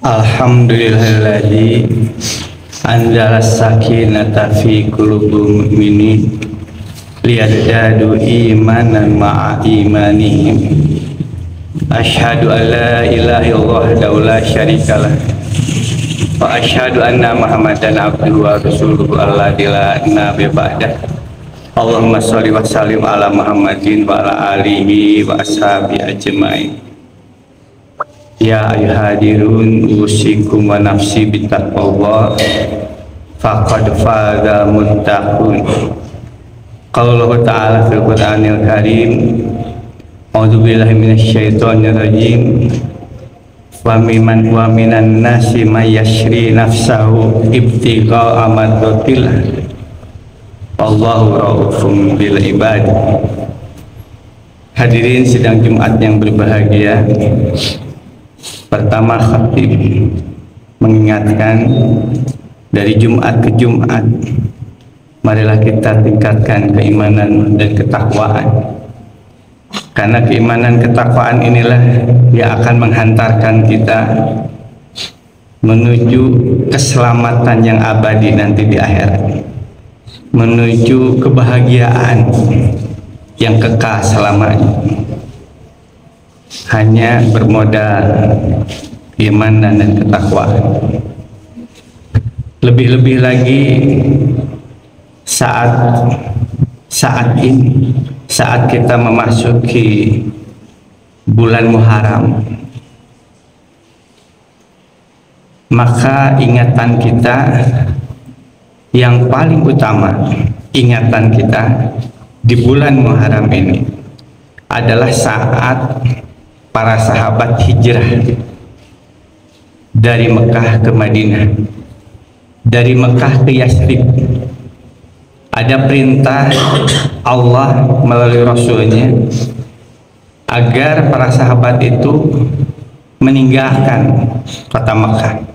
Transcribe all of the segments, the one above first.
Alhamdulillahilladzi anzala sakinata fi qulubil mu'minin liyazdadu imanan ma'a imanihim. Asyhadu an la ilaha illallah wahdahu la syarikalah wa asyhadu anna Muhammadan abduhu wa rasuluhu alladzi la nabiyya ba'dah. Allahumma sholli wa sallim ala Muhammadin wa ala alihi wa ashabihi ajmain. Ya ayyuhadirun usikum wa nafsi bittaqwallah faqad faza muttaqun. Qaulullah ta'ala fil Qur'anil Karim, a'udzu billahi minasyaitonir rajim. Wa minan nasi may yashri nafsahu ibtigha'a mardatillah. Allahu raufum bil ibad. Hadirin sidang Jumat yang berbahagia, pertama khatib mengingatkan dari Jumat ke Jumat, marilah kita tingkatkan keimanan dan ketakwaan, karena keimanan ketakwaan inilah yang akan menghantarkan kita menuju keselamatan yang abadi nanti di akhirat, menuju kebahagiaan yang kekal selamanya. Hanya bermodal iman dan ketakwaan. Lebih-lebih lagi saat ini, saat kita memasuki bulan Muharram, maka ingatan kita yang paling utama, ingatan kita di bulan Muharram ini adalah saat para sahabat hijrah dari Mekah ke Madinah, dari Mekah ke Yasrib. Ada perintah Allah melalui Rasulnya agar para sahabat itu meninggalkan kota Mekah,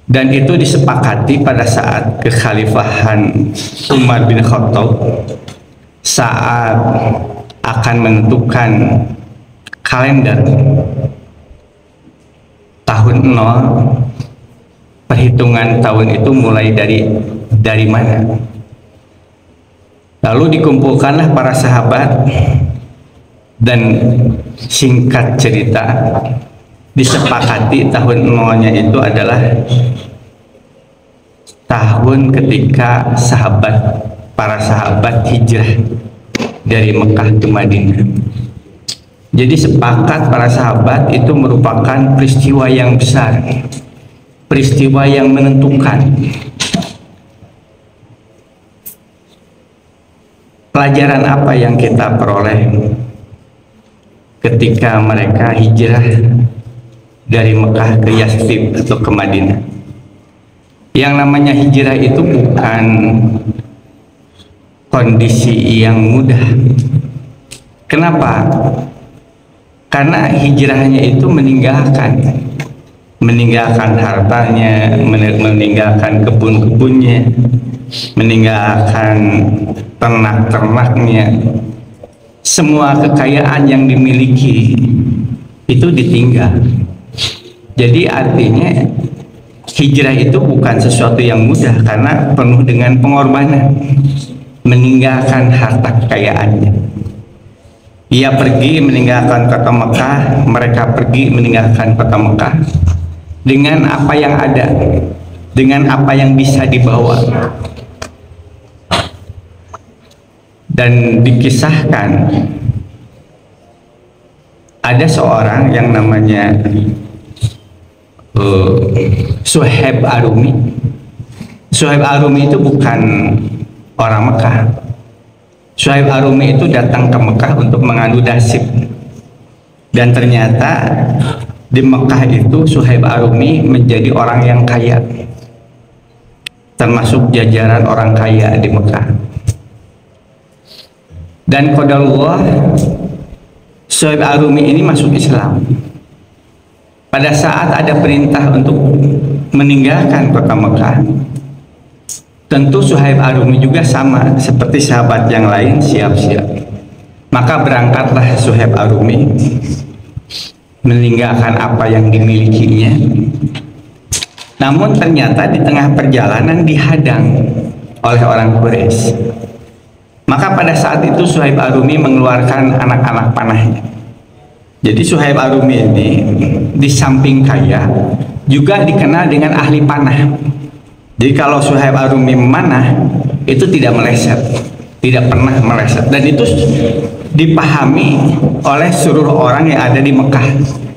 dan itu disepakati pada saat kekhalifahan Umar bin Khattab, saat akan menentukan kalender tahun 0, perhitungan tahun itu mulai dari mana. Lalu dikumpulkanlah para sahabat, dan singkat cerita disepakati tahun 0-nya itu adalah tahun ketika para sahabat hijrah dari Mekah ke Madinah. Jadi sepakat para sahabat itu merupakan peristiwa yang besar, peristiwa yang menentukan. Pelajaran apa yang kita peroleh ketika mereka hijrah dari Mekah ke Yasrib atau ke Madinah? Yang namanya hijrah itu bukan kondisi yang mudah. Kenapa? Karena hijrahnya itu meninggalkan hartanya, meninggalkan kebun-kebunnya, meninggalkan ternak-ternaknya, semua kekayaan yang dimiliki itu ditinggal. Jadi artinya hijrah itu bukan sesuatu yang mudah, karena penuh dengan pengorbanan, meninggalkan harta kekayaannya. Ia pergi meninggalkan kota Mekah, mereka pergi meninggalkan kota Mekah dengan apa yang ada, dengan apa yang bisa dibawa. Dan dikisahkan ada seorang yang namanya Suhaib Ar-Rumi. Suhaib Ar-Rumi itu bukan orang Mekah. Suhaib Ar-Rumi itu datang ke Mekah untuk mengadu nasib, dan ternyata di Mekah itu Suhaib Ar-Rumi menjadi orang yang kaya, termasuk jajaran orang kaya di Mekah. Dan qadarullah, Suhaib Ar-Rumi ini masuk Islam pada saat ada perintah untuk meninggalkan kota Mekah. Tentu Suhaib Ar-Rumi juga sama seperti sahabat yang lain, siap-siap. Maka berangkatlah Suhaib Ar-Rumi meninggalkan apa yang dimilikinya. Namun ternyata di tengah perjalanan dihadang oleh orang Quraisy. Maka pada saat itu Suhaib Ar-Rumi mengeluarkan anak-anak panahnya. Jadi Suhaib Ar-Rumi ini di samping kaya juga dikenal dengan ahli panah. Jadi kalau Suhaib Ar-Rumi memanah itu tidak meleset, tidak pernah meleset, dan itu dipahami oleh seluruh orang yang ada di Mekah.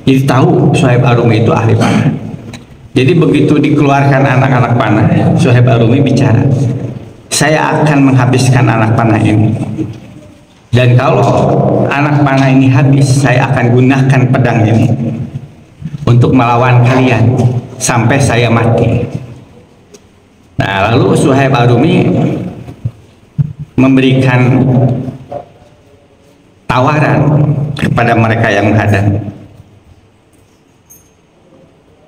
Jadi tahu Suhaib Ar-Rumi itu ahli panah. Jadi begitu dikeluarkan anak-anak panah, Suhaib Ar-Rumi bicara, saya akan menghabiskan anak panah ini, dan kalau anak panah ini habis, saya akan gunakan pedang ini untuk melawan kalian sampai saya mati. Nah, lalu Suhaib Ar-Rumi memberikan tawaran kepada mereka yang menghadang.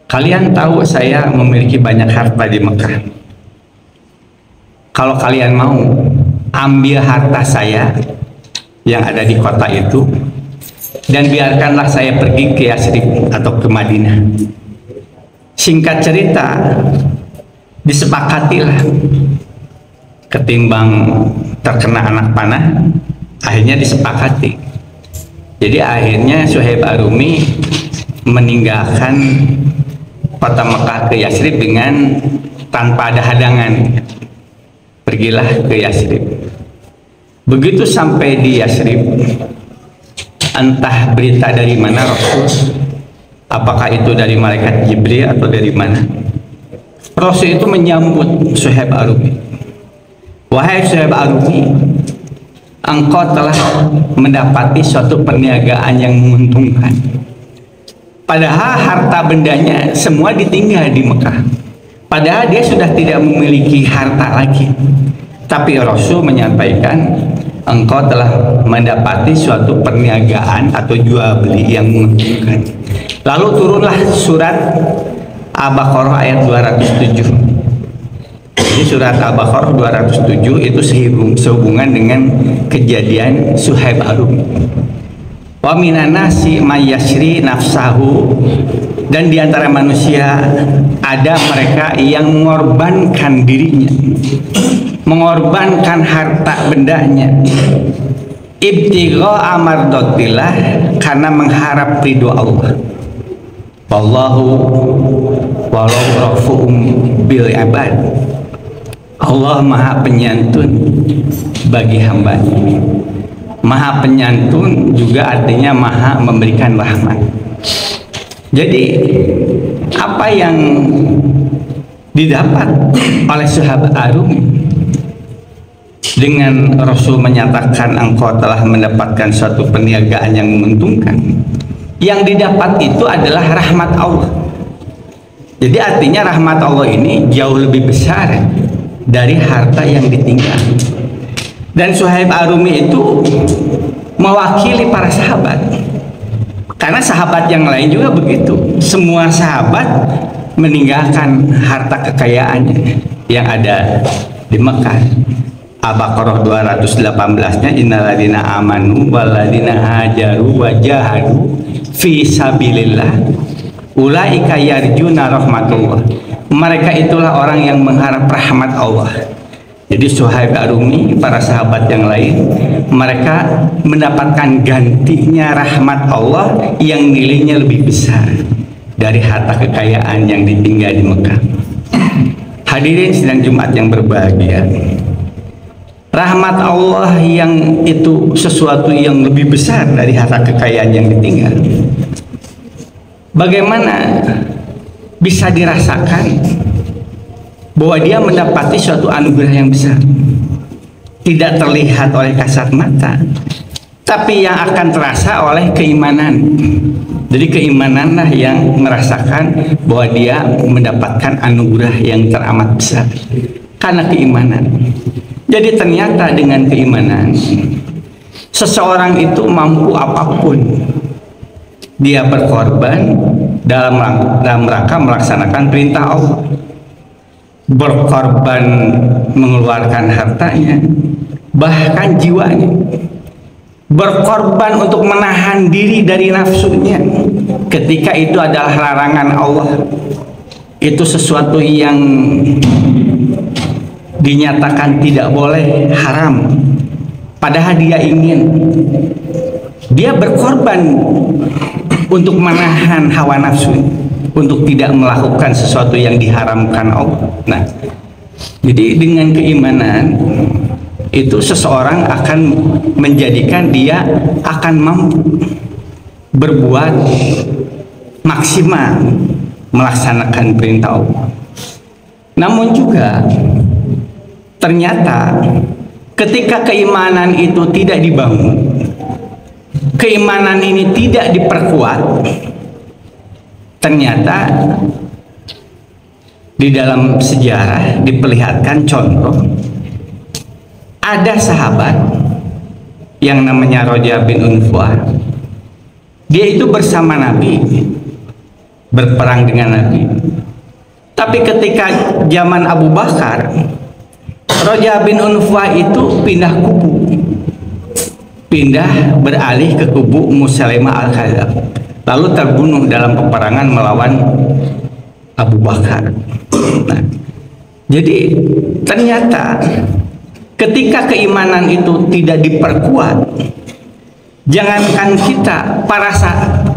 Kalian tahu saya memiliki banyak harta di Mekah. Kalau kalian mau, ambil harta saya yang ada di kota itu dan biarkanlah saya pergi ke Yatsrib atau ke Madinah. Singkat cerita, disepakatilah. Ketimbang terkena anak panah, akhirnya disepakati. Jadi akhirnya Suhaib Ar-Rumi meninggalkan kota Mekah ke Yatsrib dengan tanpa ada hadangan. Pergilah ke Yatsrib. Begitu sampai di Yatsrib, entah berita dari mana Rasul, apakah itu dari malaikat Jibril atau dari mana, Rasul itu menyambut Suhaib Ar-Rumi. Wahai Suhaib Ar-Rumi, engkau telah mendapati suatu perniagaan yang menguntungkan. Padahal harta bendanya semua ditinggal di Mekah. Padahal dia sudah tidak memiliki harta lagi. Tapi Rasul menyampaikan, engkau telah mendapati suatu perniagaan atau jual beli yang menguntungkan. Lalu turunlah surat Al-Baqarah ayat 207. Jadi surat Al-Baqarah 207 itu sehubungan dengan kejadian Suhaib Ar-Rumi. Wa minan nasi may yashri nafsahu, dan di antara manusia ada mereka yang mengorbankan dirinya, mengorbankan harta bendanya, ibtigha amardatillah, karena mengharap ridho Allah. Wallahu rafu'um bil ibad. Allah maha penyantun bagi hambanya. Maha penyantun juga artinya maha memberikan rahmat. Jadi apa yang didapat oleh Suhaib Ar-Rumi dengan Rasul menyatakan engkau telah mendapatkan suatu perniagaan yang menguntungkan, yang didapat itu adalah rahmat Allah. Jadi artinya rahmat Allah ini jauh lebih besar dari harta yang ditinggal. Dan Suhaib Ar-Rumi itu mewakili para sahabat, karena sahabat yang lain juga begitu. Semua sahabat meninggalkan harta kekayaannya yang ada di Mekah. Al-Baqarah 218-nya, innalladzina amanu walladzina hajaru wa jahadu fi sabilillah ulaika yarjuna rahmatullah. Mereka itulah orang yang mengharap rahmat Allah. Jadi Suhaib Ar-Rumi, para sahabat yang lain, mereka mendapatkan gantinya rahmat Allah yang nilainya lebih besar dari harta kekayaan yang ditinggal di Mekah. Hadirin sidang Jumat yang berbahagia, rahmat Allah yang itu sesuatu yang lebih besar dari harta kekayaan yang ditinggal. Bagaimana bisa dirasakan bahwa dia mendapati suatu anugerah yang besar, tidak terlihat oleh kasat mata, tapi yang akan terasa oleh keimanan. Jadi keimananlah yang merasakan bahwa dia mendapatkan anugerah yang teramat besar karena keimanan. Jadi ternyata dengan keimanan seseorang itu mampu apapun. Dia berkorban dalam rangka melaksanakan perintah Allah, berkorban mengeluarkan hartanya, bahkan jiwanya, berkorban untuk menahan diri dari nafsunya ketika itu adalah larangan Allah, itu sesuatu yang dinyatakan tidak boleh, haram, padahal dia ingin, dia berkorban untuk menahan hawa nafsu, untuk tidak melakukan sesuatu yang diharamkan Allah. Nah, jadi dengan keimanan itu seseorang akan menjadikan dia akan mampu berbuat maksimal melaksanakan perintah Allah. Namun juga ternyata ketika keimanan itu tidak dibangun, keimanan ini tidak diperkuat, ternyata di dalam sejarah diperlihatkan contoh ada sahabat yang namanya Roja bin Unfuah. Dia itu bersama Nabi, berperang dengan Nabi. Tapi ketika zaman Abu Bakar, Roja bin Unfuah itu pindah kubu, pindah beralih ke kubu Musailamah al-Kadzdzab, lalu terbunuh dalam peperangan melawan Abu Bakar. Nah, jadi ternyata ketika keimanan itu tidak diperkuat, jangankan kita, para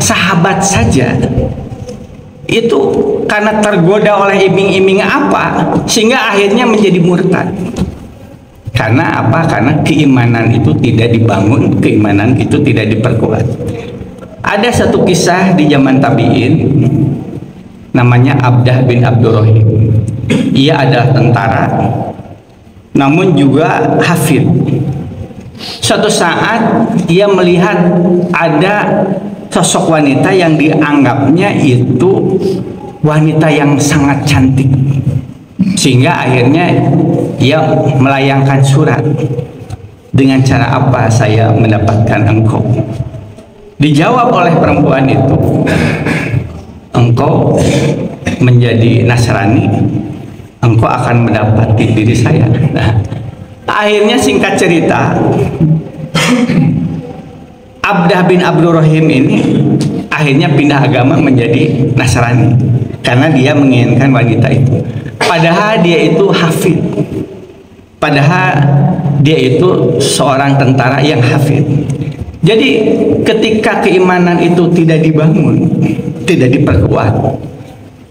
sahabat saja itu karena tergoda oleh iming-iming apa sehingga akhirnya menjadi murtad. Karena apa? Karena keimanan itu tidak dibangun, keimanan itu tidak diperkuat. Ada satu kisah di zaman tabi'in, namanya Abdah bin Abdurrahim. Ia adalah tentara, namun juga hafid. Suatu saat ia melihat ada sosok wanita yang dianggapnya itu wanita yang sangat cantik, sehingga akhirnya ia melayangkan surat. Dengan cara apa saya mendapatkan engkau? Dijawab oleh perempuan itu, engkau menjadi Nasrani, engkau akan mendapati diri saya. Nah, akhirnya singkat cerita, Abdah bin Abdurrahim ini akhirnya pindah agama menjadi Nasrani karena dia menginginkan wanita itu. Padahal dia itu hafid, padahal dia itu seorang tentara yang hafid. Jadi ketika keimanan itu tidak dibangun, tidak diperkuat,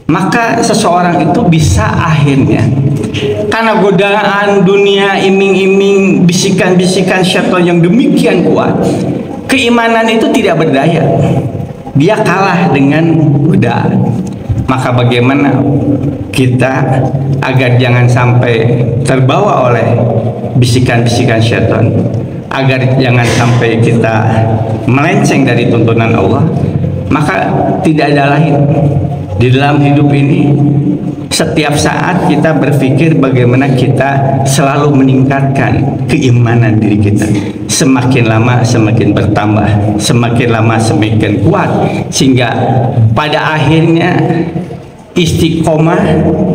maka seseorang itu bisa akhirnya karena godaan dunia, iming-iming, bisikan-bisikan syaitan yang demikian kuat, keimanan itu tidak berdaya, dia kalah dengan godaan. Maka bagaimana kita agar jangan sampai terbawa oleh bisikan-bisikan syaitan, agar jangan sampai kita melenceng dari tuntunan Allah? Maka tidak ada lain di dalam hidup ini, setiap saat kita berpikir bagaimana kita selalu meningkatkan keimanan diri kita. Semakin lama semakin bertambah, semakin lama semakin kuat, sehingga pada akhirnya istiqomah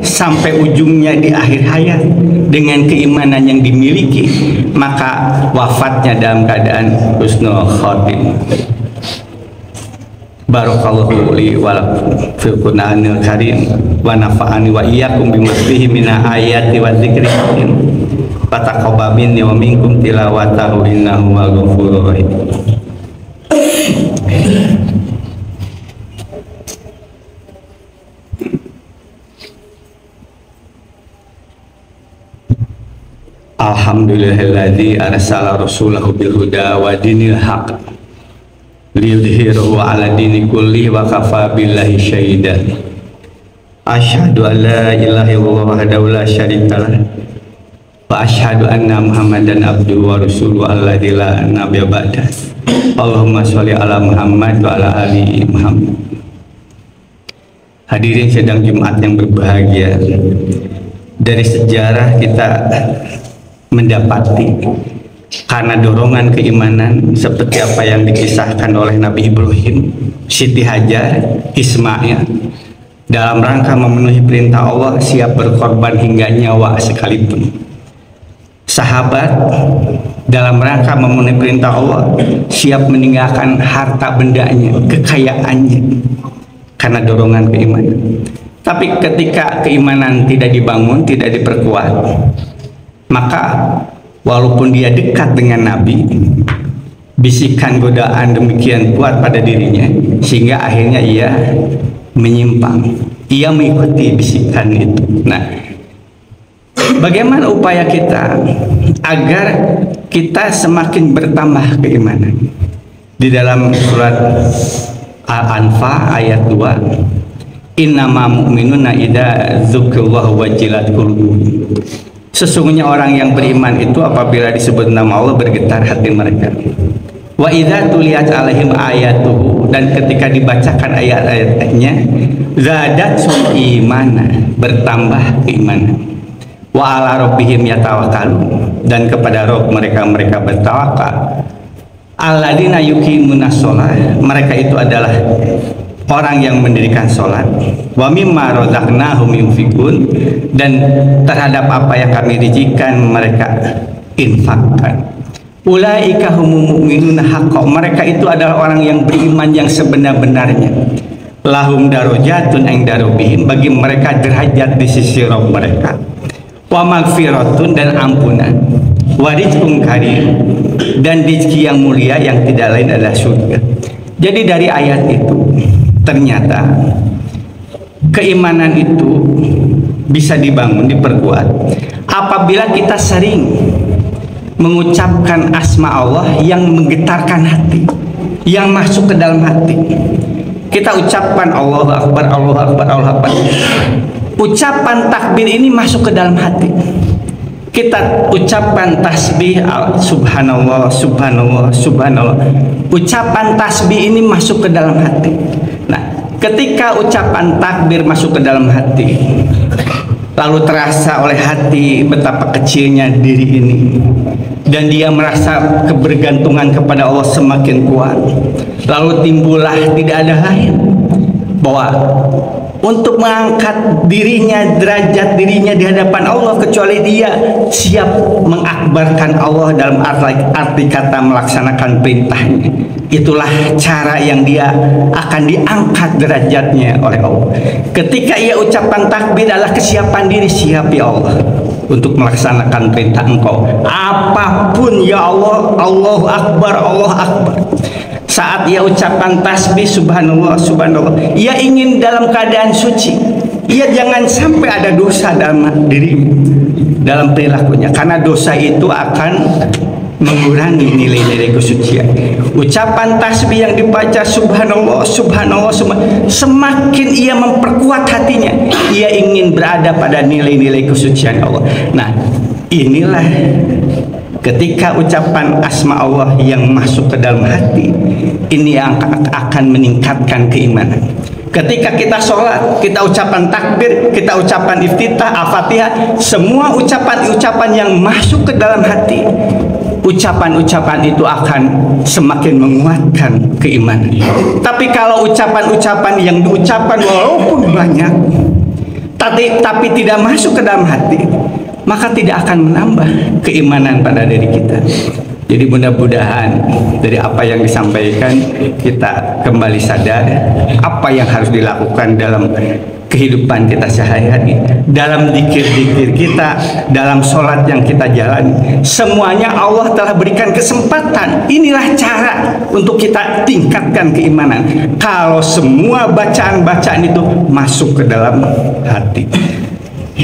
sampai ujungnya di akhir hayat dengan keimanan yang dimiliki, maka wafatnya dalam keadaan husnul khotimah. Barakallahu li wa lakum fil Qur'anil karim wa nafa'ani wa iyyakum bima fihi minal ayati wa dzikril hakim. Fataqabbal minni wa minkum tilawatahu innahu wal ghafurur rahim. Alhamdulillahilladzi arsala rasulahu bil huda wa dinil haqq liyudhhirahu 'ala dini kulli wa kafa billahi syahida. Asyhadu an la ilaha illallah wahdahu la syarikalah wa asyhadu anna Muhammadan abduhu wa rasuluhu alladzi la nabiyya ba'da. Allahumma sholli ala Muhammad wa ala ali Muhammad. Hadirin sidang Jumat yang berbahagia, dari sejarah kita mendapati karena dorongan keimanan seperti apa yang dikisahkan oleh Nabi Ibrahim, Siti Hajar, Ismail, dalam rangka memenuhi perintah Allah siap berkorban hingga nyawa sekalipun. sahabat dalam rangka memenuhi perintah Allah siap meninggalkan harta bendanya, kekayaannya karena dorongan keimanan. Tapi ketika keimanan tidak dibangun, tidak diperkuat, maka walaupun dia dekat dengan Nabi, bisikan godaan demikian kuat pada dirinya sehingga akhirnya ia menyimpang, ia mengikuti bisikan itu. Nah, bagaimana upaya kita agar kita semakin bertambah keimanan? Di dalam surat Al-Anfal ayat 2, innama mu'minuna idza dzukirallahu wajilat qulubuhum. Sesungguhnya orang yang beriman itu apabila disebut nama Allah bergetar hati mereka. Wa idza tuliyat alaihim ayatuhu, dan ketika dibacakan ayat-ayatnya zadatsum imana, bertambah keimanan. Wa ala rabbihim yatawakkalun, dan kepada Rabb mereka bertawakal. Alladzina yuqimunas shalah, mereka itu adalah orang yang mendirikan sholat. Wa mimma razaqnahum yunfikun, dan terhadap apa yang kami rizikan mereka infakkan. Ulaika humul mu'minuna haqqan, mereka itu adalah orang yang beriman yang sebenar-benarnya. Lahum darajatun 'inda rabbihim, bagi mereka derajat di sisi Rabb mereka. Wa magfiratun, dan ampunan. Wa rizqun karim, dan rezeki yang mulia yang tidak lain adalah surga. Jadi dari ayat itu ternyata keimanan itu bisa dibangun, diperkuat apabila kita sering mengucapkan asma Allah yang menggetarkan hati, yang masuk ke dalam hati. Kita ucapkan Allahu Akbar, Allahu Akbar, Allahu Akbar. Ucapan takbir ini masuk ke dalam hati. Kita ucapkan tasbih subhanallah, subhanallah, subhanallah. Ucapan tasbih ini masuk ke dalam hati. Nah, ketika ucapan takbir masuk ke dalam hati, lalu terasa oleh hati betapa kecilnya diri ini, dan dia merasa kebergantungan kepada Allah semakin kuat, lalu timbullah tidak ada lain bahwa untuk mengangkat dirinya, derajat dirinya di hadapan Allah, kecuali dia siap mengakbarkan Allah dalam arti kata melaksanakan perintahnya. Itulah cara yang dia akan diangkat derajatnya oleh Allah. Ketika ia ucapan takbir adalah kesiapan diri, siap ya Allah untuk melaksanakan perintah Engkau. Apapun ya Allah, Allahu Akbar, Allahu Akbar. Saat ia ucapan tasbih subhanallah, subhanallah, ia ingin dalam keadaan suci. Ia jangan sampai ada dosa dalam diri, dalam perilakunya, karena dosa itu akan mengurangi nilai-nilai kesucian. Ucapan tasbih yang dibaca subhanallah, subhanallah, subhanallah, semakin ia memperkuat hatinya, ia ingin berada pada nilai-nilai kesucian Allah. Nah, inilah ketika ucapan asma Allah yang masuk ke dalam hati, ini yang akan meningkatkan keimanan. Ketika kita sholat, kita ucapan takbir, kita ucapan iftitah, al-fatihah, semua ucapan-ucapan yang masuk ke dalam hati, ucapan-ucapan itu akan semakin menguatkan keimanan. Tapi kalau ucapan-ucapan yang diucapkan walaupun banyak, tapi tidak masuk ke dalam hati, maka tidak akan menambah keimanan pada diri kita. Jadi mudah-mudahan dari apa yang disampaikan kita kembali sadar apa yang harus dilakukan dalam kehidupan kita sehari-hari, dalam zikir-zikir kita, dalam sholat yang kita jalani. Semuanya Allah telah berikan kesempatan. Inilah cara untuk kita tingkatkan keimanan. Kalau semua bacaan-bacaan itu masuk ke dalam hati.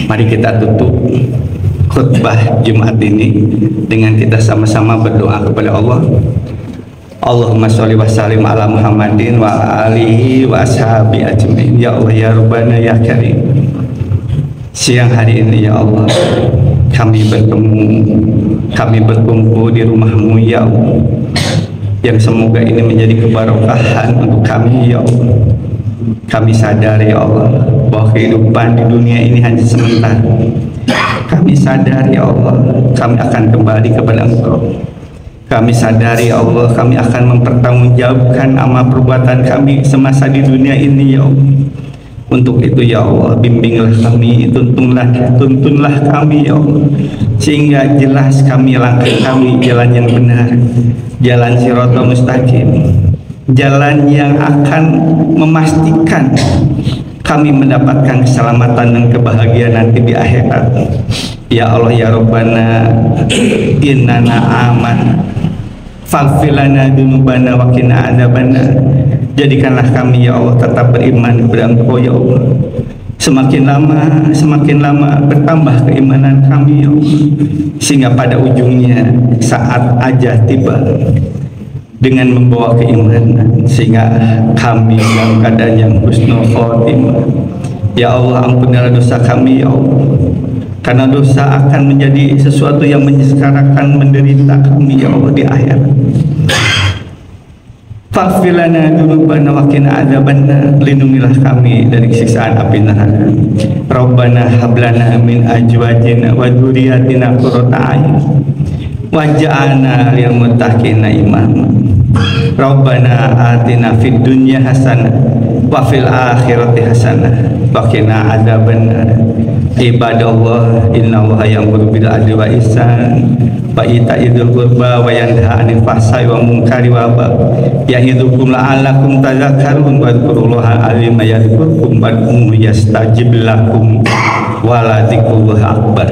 Mari kita tutup khutbah Jumat ini dengan kita sama-sama berdoa kepada Allah. Allahumma sholli wa sallim ala Muhammadin wa alihi wa ashabi ajmain. Ya Allah ya Rabbana ya Karim, siang hari ini ya Allah kami berkumpul di rumah-Mu ya Allah, yang semoga ini menjadi keberkahan untuk kami ya Allah. Kami sadar ya Allah bahwa kehidupan di dunia ini hanya sementara. Kami sadar ya Allah kami akan kembali kepada Engkau. Kami sadar ya Allah kami akan mempertanggungjawabkan amal perbuatan kami semasa di dunia ini ya Allah. Untuk itu ya Allah, bimbinglah kami, tuntunlah kami ya Allah, sehingga jelas kami langkah kami jalan yang benar, jalan siratal mustaqim, jalan yang akan memastikan kami mendapatkan keselamatan dan kebahagiaan nanti di akhirat. Ya Allah ya Rabbana, innana aman faghfir lana dzunubana wa qina adzabannar. Jadikanlah kami ya Allah tetap beriman kepada Engkau ya Allah. Semakin lama bertambah keimanan kami ya Allah, sehingga pada ujungnya saat ajal tiba dengan membawa keimanan, sehingga kami dalam keadaan yang husnul khotimah. Ya Allah, ampunilah dosa kami ya Allah, karena dosa akan menjadi sesuatu yang menyesarakan menderita kami ya Allah di akhirat. Faghfir lana dzunubana wa qina adzabannar. Lindungilah kami dari siksaan api neraka. Rabbana hab lana min azwajina wa dzurriyyatina qurrata a'yun waj'alna lil muttaqina imama. Rabbana atina fid dunya hasanah wa fil akhirati hasanah wa qina adzabannar. Ibadallah, innallaha ya'muru bil adli wa ihsan wa ita'idzil qurba wa yanha 'anil fahsya'i wa munkari wa baghi ya'idzukum la'allakum tadhakkarun wadhkurullaha 'azima yadhkurkum wad'uhu yastajib lakum wa la dzikrullahi akbar.